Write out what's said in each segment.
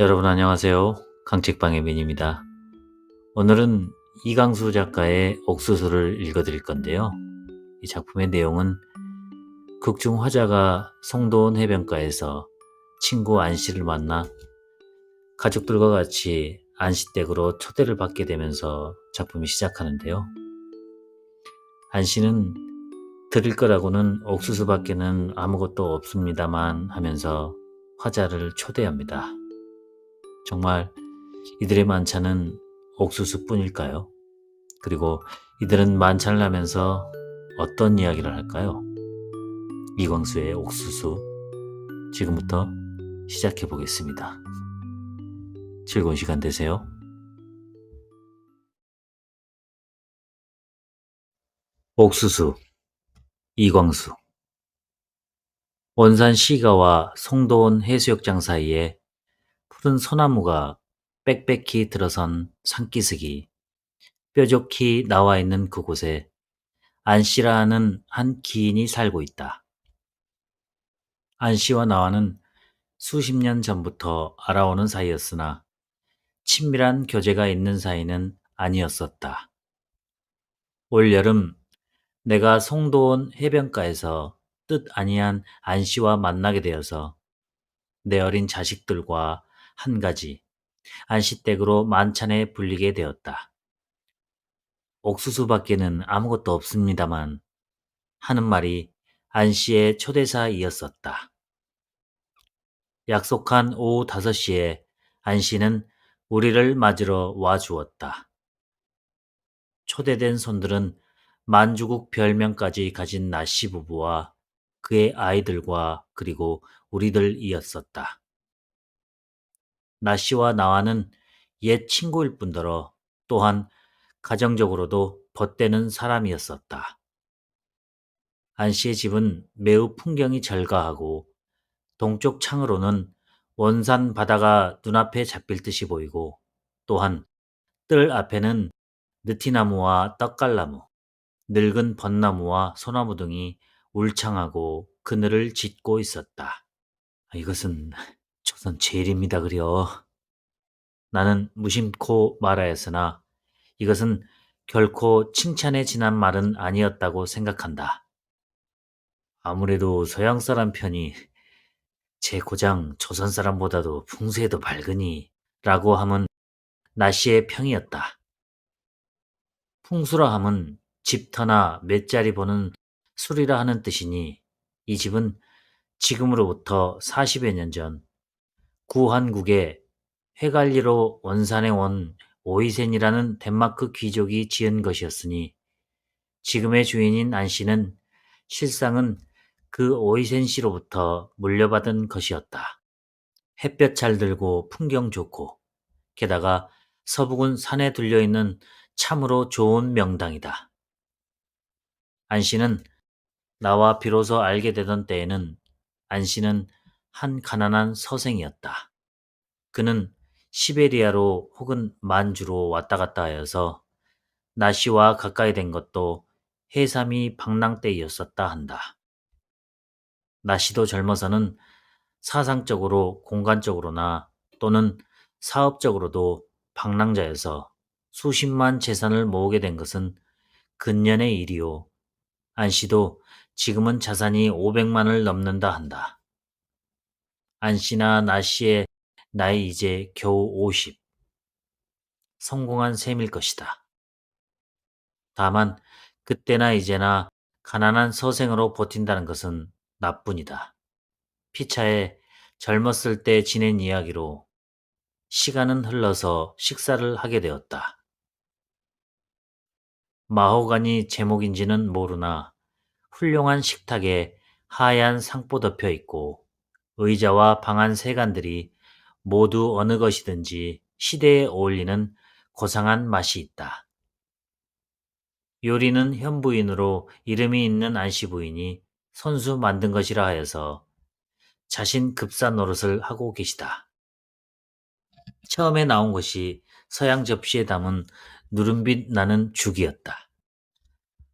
여러분 안녕하세요. 강책방의 민입니다. 오늘은 이강수 작가의 옥수수를 읽어드릴 건데요. 이 작품의 내용은 극중 화자가 송도원 해변가에서 친구 안씨를 만나 가족들과 같이 안씨댁으로 초대를 받게 되면서 작품이 시작하는데요. 안씨는 드릴 거라고는 옥수수밖에는 아무것도 없습니다만 하면서 화자를 초대합니다. 정말 이들의 만찬은 옥수수뿐일까요? 그리고 이들은 만찬을 하면서 어떤 이야기를 할까요? 이광수의 옥수수, 지금부터 시작해 보겠습니다. 즐거운 시간 되세요. 옥수수, 이광수. 원산 시가와 송도원 해수욕장 사이에 푸른 소나무가 빽빽히 들어선 산기슭이 뾰족히 나와 있는 그곳에 안씨라 하는 한 기인이 살고 있다. 안씨와 나와는 수십 년 전부터 알아오는 사이였으나 친밀한 교제가 있는 사이는 아니었었다. 올 여름 내가 송도원 해변가에서 뜻 아니한 안씨와 만나게 되어서 내 어린 자식들과 한 가지 안씨 댁으로 만찬에 불리게 되었다. 옥수수밖에는 아무것도 없습니다만 하는 말이 안씨의 초대사이었었다. 약속한 오후 5시에 안씨는 우리를 맞으러 와 주었다. 초대된 손들은 만주국 별명까지 가진 나씨 부부와 그의 아이들과 그리고 우리들이었었다. 나씨와 나와는 옛 친구일 뿐더러 또한 가정적으로도 벗되는 사람이었었다. 안씨의 집은 매우 풍경이 절가하고 동쪽 창으로는 원산 바다가 눈앞에 잡힐 듯이 보이고 또한 뜰 앞에는 느티나무와 떡갈나무, 늙은 벚나무와 소나무 등이 울창하고 그늘을 짓고 있었다. 이것은 조선 제일입니다 그려. 나는 무심코 말하였으나 이것은 결코 칭찬에 지난 말은 아니었다고 생각한다. 아무래도 서양 사람 편이 제 고장 조선 사람보다도 풍수에도 밝으니 라고 함은 나씨의 평이었다. 풍수라 함은 집터나 몇 자리 보는 술이라 하는 뜻이니 이 집은 지금으로부터 40여 년 전 구한국에 회갈리로 원산에 온 오이센이라는 덴마크 귀족이 지은 것이었으니 지금의 주인인 안씨는 실상은 그 오이센 씨로부터 물려받은 것이었다. 햇볕 잘 들고 풍경 좋고 게다가 서북은 산에 둘려있는 참으로 좋은 명당이다. 안씨는 나와 비로소 알게 되던 때에는 안씨는 한 가난한 서생이었다. 그는 시베리아로 혹은 만주로 왔다 갔다 하여서 나씨와 가까이 된 것도 해삼이 방랑 때이었었다 한다. 나씨도 젊어서는 사상적으로 공간적으로나 또는 사업적으로도 방랑자여서 수십만 재산을 모으게 된 것은 근년의 일이요. 안씨도 지금은 자산이 500만을 넘는다 한다. 안씨나 나씨의 나이 이제 겨우 50. 성공한 셈일 것이다. 다만 그때나 이제나 가난한 서생으로 버틴다는 것은 나뿐이다. 피차에 젊었을 때 지낸 이야기로 시간은 흘러서 식사를 하게 되었다. 마호가니 제목인지는 모르나 훌륭한 식탁에 하얀 상포 덮여 있고 의자와 방안 세간들이 모두 어느 것이든지 시대에 어울리는 고상한 맛이 있다. 요리는 현부인으로 이름이 있는 안씨 부인이 손수 만든 것이라 하여서 자신 급사 노릇을 하고 계시다. 처음에 나온 것이 서양 접시에 담은 누른빛 나는 죽이었다.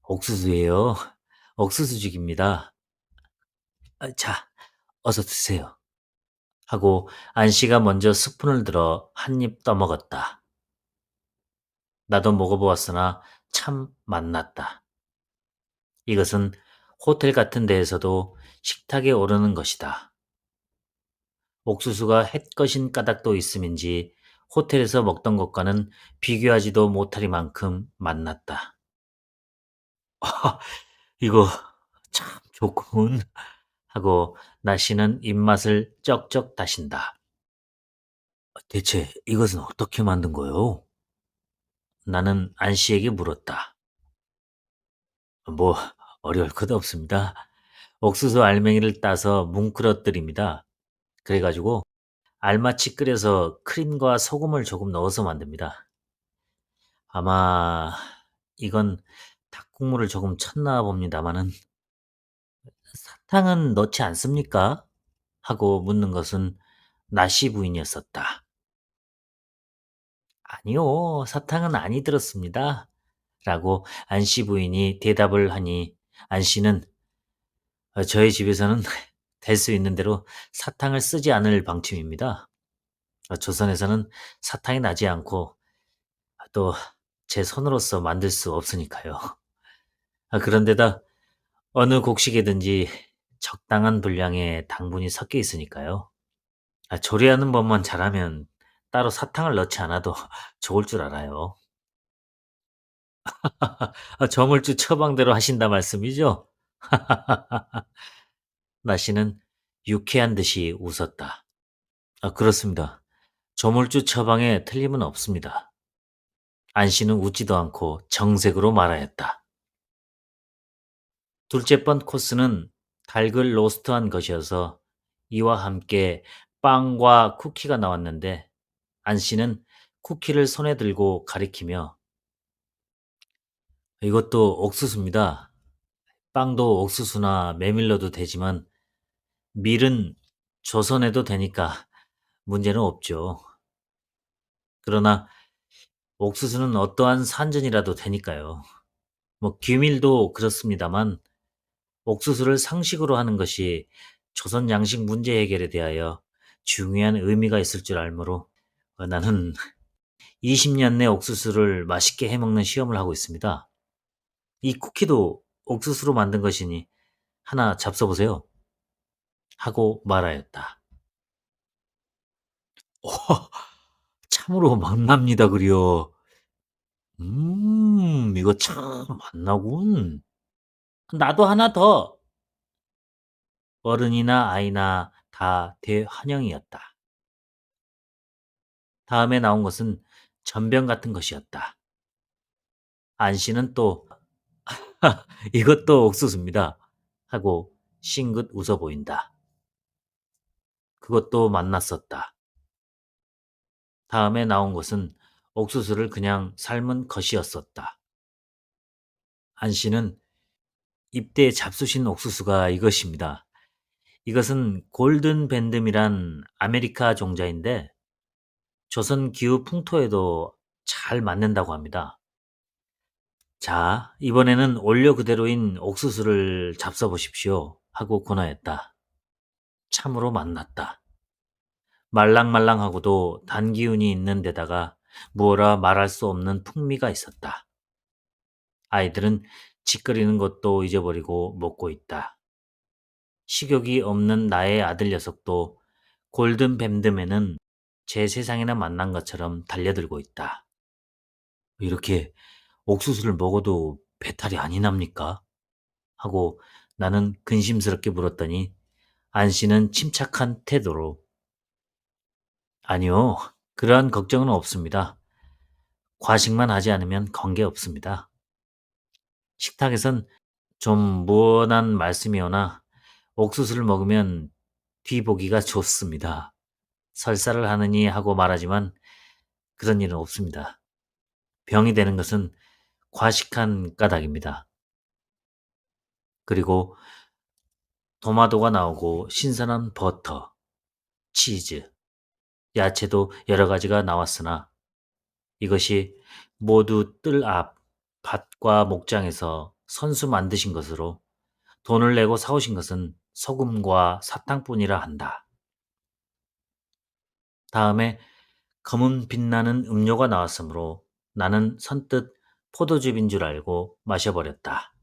옥수수예요. 옥수수죽입니다. 자, 어서 드세요. 하고 안 씨가 먼저 스푼을 들어 한 입 떠먹었다. 나도 먹어보았으나 참 맛났다. 이것은 호텔 같은 데에서도 식탁에 오르는 것이다. 옥수수가 햇것인 까닭도 있음인지 호텔에서 먹던 것과는 비교하지도 못하리만큼 맛났다. 이거 참 좋군 하고 나씨는 입맛을 쩍쩍 다신다. 대체 이것은 어떻게 만든 거요? 나는 안씨에게 물었다. 뭐 어려울 것 없습니다. 옥수수 알맹이를 따서 뭉클어뜨립니다. 그래가지고 알맞이 끓여서 크림과 소금을 조금 넣어서 만듭니다. 아마 이건 닭국물을 조금 쳤나 봅니다마는 사탕은 넣지 않습니까? 하고 묻는 것은 나시 부인이었었다. 아니요, 사탕은 아니 들었습니다. 라고 안씨 부인이 대답을 하니 안씨는 저희 집에서는 될 수 있는 대로 사탕을 쓰지 않을 방침입니다. 조선에서는 사탕이 나지 않고 또 제 손으로서 만들 수 없으니까요. 그런데다 어느 곡식에든지 적당한 분량의 당분이 섞여 있으니까요. 조리하는 법만 잘하면 따로 사탕을 넣지 않아도 좋을 줄 알아요. 저물주 처방대로 하신다 말씀이죠? 나씨는 유쾌한 듯이 웃었다. 그렇습니다. 저물주 처방에 틀림은 없습니다. 안씨는 웃지도 않고 정색으로 말하였다. 둘째 번 코스는 닭을 로스트한 것이어서 이와 함께 빵과 쿠키가 나왔는데 안씨는 쿠키를 손에 들고 가리키며 이것도 옥수수입니다. 빵도 옥수수나 메밀러도 되지만 밀은 조선해도 되니까 문제는 없죠. 그러나 옥수수는 어떠한 산전이라도 되니까요. 뭐 귀밀도 그렇습니다만 옥수수를 상식으로 하는 것이 조선 양식 문제 해결에 대하여 중요한 의미가 있을 줄 알므로 나는 20년 내 옥수수를 맛있게 해먹는 시험을 하고 있습니다. 이 쿠키도 옥수수로 만든 것이니 하나 잡숴보세요. 하고 말하였다. 어, 참으로 맛납니다, 그려. 이거 참 맛나군. 나도 하나 더. 어른이나 아이나 다 대환영이었다. 다음에 나온 것은 전병 같은 것이었다. 안 씨는 또 이것도 옥수수입니다. 하고 싱긋 웃어 보인다. 그것도 맛났었다. 다음에 나온 것은 옥수수를 그냥 삶은 것이었었다. 안 씨는 입대에 잡수신 옥수수가 이것입니다. 이것은 골든 밴듬이란 아메리카 종자인데 조선 기후 풍토에도 잘 맞는다고 합니다. 자, 이번에는 원료 그대로인 옥수수를 잡숴 보십시오. 하고 권하였다. 참으로 맛났다. 말랑말랑하고도 단기운이 있는 데다가 무어라 말할 수 없는 풍미가 있었다. 아이들은 짓거리는 것도 잊어버리고 먹고 있다. 식욕이 없는 나의 아들 녀석도 골든 뱀듬에는 제 세상이나 만난 것처럼 달려들고 있다. 이렇게 옥수수를 먹어도 배탈이 아니 납니까? 하고 나는 근심스럽게 물었더니 안 씨는 침착한 태도로 아니요, 그러한 걱정은 없습니다. 과식만 하지 않으면 관계 없습니다. 식탁에선 좀 무언한 말씀이오나 옥수수를 먹으면 뒤보기가 좋습니다. 설사를 하느니 하고 말하지만 그런 일은 없습니다. 병이 되는 것은 과식한 까닭입니다. 그리고 도마도가 나오고 신선한 버터, 치즈, 야채도 여러 가지가 나왔으나 이것이 모두 뜰 앞 밭과 목장에서 선수 만드신 것으로 돈을 내고 사오신 것은 소금과 사탕뿐이라 한다. 다음에 검은 빛나는 음료가 나왔으므로 나는 선뜻 포도즙인 줄 알고 마셔버렸다.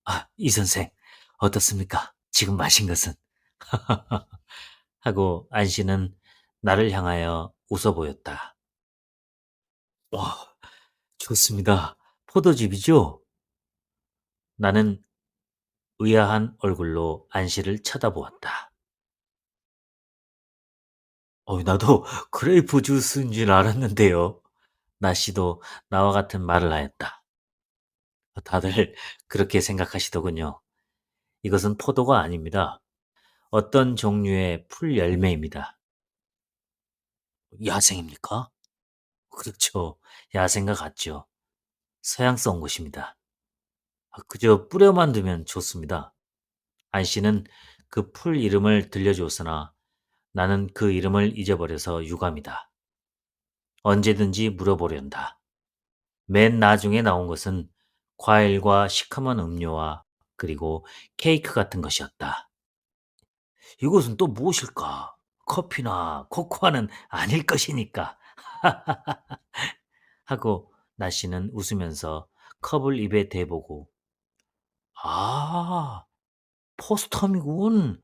아, 이 선생, 어떻습니까? 지금 마신 것은? 하고 안씨는 나를 향하여 웃어 보였다. 와, 좋습니다. 포도즙이죠? 나는 의아한 얼굴로 안씨를 쳐다보았다. 나도 그레이프 주스인 줄 알았는데요. 나씨도 나와 같은 말을 하였다. 다들 그렇게 생각하시더군요. 이것은 포도가 아닙니다. 어떤 종류의 풀 열매입니다. 야생입니까? 그렇죠. 야생과 같죠. 서양성 것입니다. 그저 뿌려만 두면 좋습니다. 안 씨는 그 풀 이름을 들려주었으나 나는 그 이름을 잊어버려서 유감이다. 언제든지 물어보련다. 맨 나중에 나온 것은 과일과 시커먼 음료와 그리고 케이크 같은 것이었다. 이것은 또 무엇일까? 커피나 코코아는 아닐 것이니까. 하고 나 씨는 웃으면서 컵을 입에 대보고 아, 포스텀이군.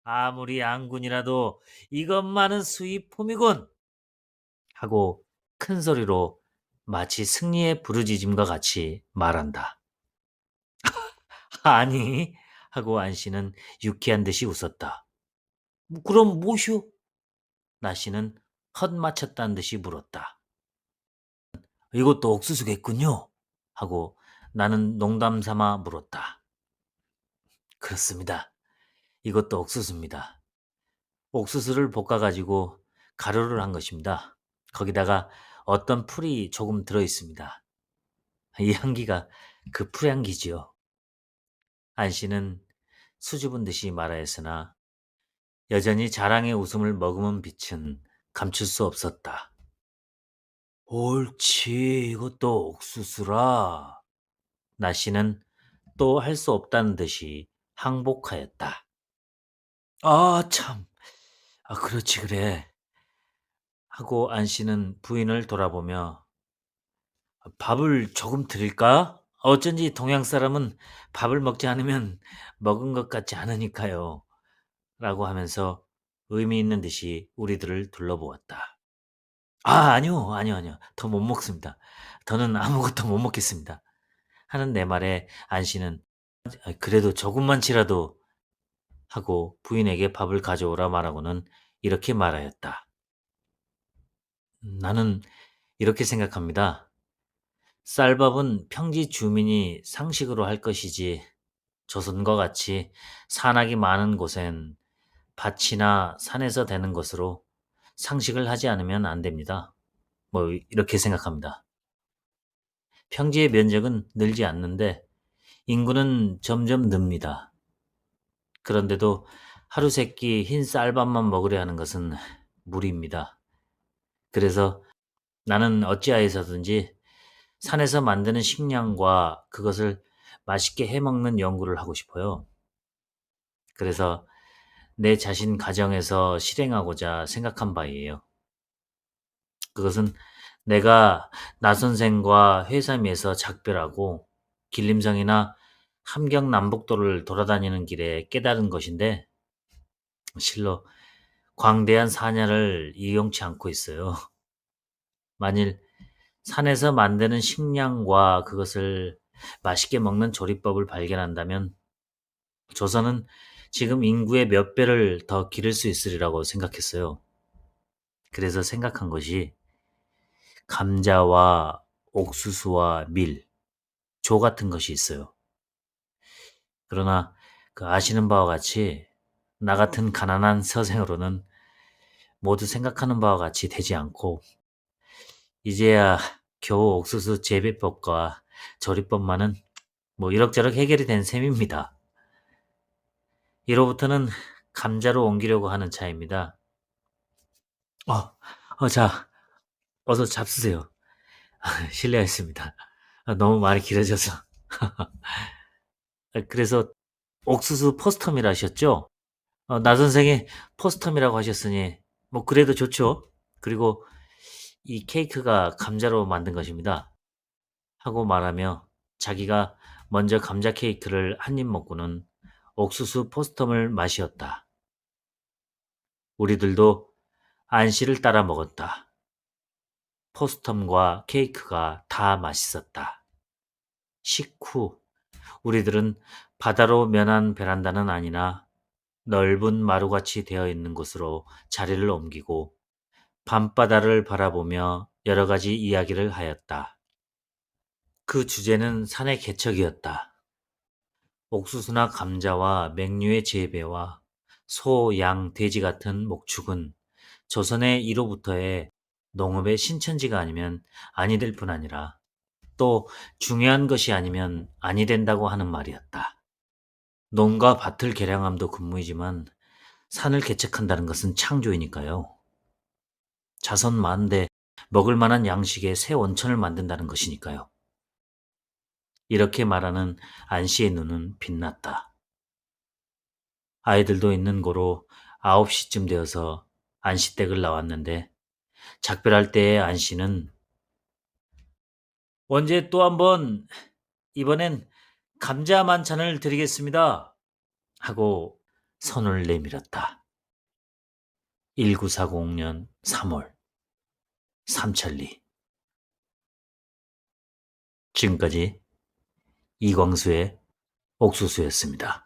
아무리 양군이라도 이것만은 수입품이군. 하고 큰 소리로 마치 승리의 부르짖음과 같이 말한다. 아니, 하고 안 씨는 유쾌한 듯이 웃었다. 그럼 뭐시오? 나 씨는 헛맞췄다는 듯이 물었다. 이것도 옥수수겠군요. 하고 나는 농담 삼아 물었다. 그렇습니다. 이것도 옥수수입니다. 옥수수를 볶아가지고 가루를 한 것입니다. 거기다가 어떤 풀이 조금 들어 있습니다. 이 향기가 그 풀향기지요. 안 씨는 수줍은 듯이 말하였으나 여전히 자랑의 웃음을 머금은 빛은 감출 수 없었다. 옳지, 이것도 옥수수라. 나 씨는 또 할 수 없다는 듯이 항복하였다. 아, 참. 그렇지, 그래. 하고 안 씨는 부인을 돌아보며 밥을 조금 드릴까? 어쩐지 동양 사람은 밥을 먹지 않으면 먹은 것 같지 않으니까요. 라고 하면서 의미 있는 듯이 우리들을 둘러보았다. 아니요, 아니요, 아니요. 더 못 먹습니다. 더는 아무것도 못 먹겠습니다. 하는 내 말에 안 씨는 그래도 조금만치라도 하고 부인에게 밥을 가져오라 말하고는 이렇게 말하였다. 나는 이렇게 생각합니다. 쌀밥은 평지 주민이 상식으로 할 것이지 조선과 같이 산악이 많은 곳엔 밭이나 산에서 되는 것으로 상식을 하지 않으면 안 됩니다. 뭐 이렇게 생각합니다. 평지의 면적은 늘지 않는데 인구는 점점 늡니다. 그런데도 하루 세끼 흰 쌀밥만 먹으려 하는 것은 무리입니다. 그래서 나는 어찌하여서든지 산에서 만드는 식량과 그것을 맛있게 해 먹는 연구를 하고 싶어요. 그래서 내 자신 가정에서 실행하고자 생각한 바이에요. 그것은 내가 나 선생과 회삼리에서 작별하고 길림성이나 함경남북도를 돌아다니는 길에 깨달은 것인데 실로 광대한 사냐를 이용치 않고 있어요. 만일 산에서 만드는 식량과 그것을 맛있게 먹는 조리법을 발견한다면 조선은 지금 인구의 몇 배를 더 기를 수 있으리라고 생각했어요. 그래서 생각한 것이 감자와 옥수수와 밀, 조 같은 것이 있어요. 그러나 그 아시는 바와 같이 나 같은 가난한 서생으로는 모두 생각하는 바와 같이 되지 않고 이제야 겨우 옥수수 재배법과 조리법만은 뭐 이럭저럭 해결이 된 셈입니다. 이로부터는 감자로 옮기려고 하는 차입니다. 자, 어서 잡수세요. 실례했습니다. 너무 말이 길어져서. 그래서 옥수수 포스텀이라 하셨죠? 나 선생이 포스텀이라고 하셨으니 뭐 그래도 좋죠. 그리고 이 케이크가 감자로 만든 것입니다. 하고 말하며 자기가 먼저 감자 케이크를 한 입 먹고는 옥수수 포스텀을 마시었다. 우리들도 안씨를 따라 먹었다. 포스텀과 케이크가 다 맛있었다. 식후 우리들은 바다로 면한 베란다는 아니나 넓은 마루같이 되어 있는 곳으로 자리를 옮기고 밤바다를 바라보며 여러 가지 이야기를 하였다. 그 주제는 산의 개척이었다. 옥수수나 감자와 맹류의 재배와 소, 양, 돼지 같은 목축은 조선의 이로부터의 농업의 신천지가 아니면 아니 될 뿐 아니라 또 중요한 것이 아니면 아니 된다고 하는 말이었다. 농가 밭을 개량함도 근무이지만 산을 개척한다는 것은 창조이니까요. 자선 많은데 먹을 만한 양식의 새 원천을 만든다는 것이니까요. 이렇게 말하는 안씨의 눈은 빛났다. 아이들도 있는 고로 9시쯤 되어서 안씨댁을 나왔는데 작별할 때의 안씨는 언제 또 한번 이번엔 감자 만찬을 드리겠습니다. 하고 손을 내밀었다. 1940년 3월 삼천리. 지금까지 이광수의 옥수수였습니다.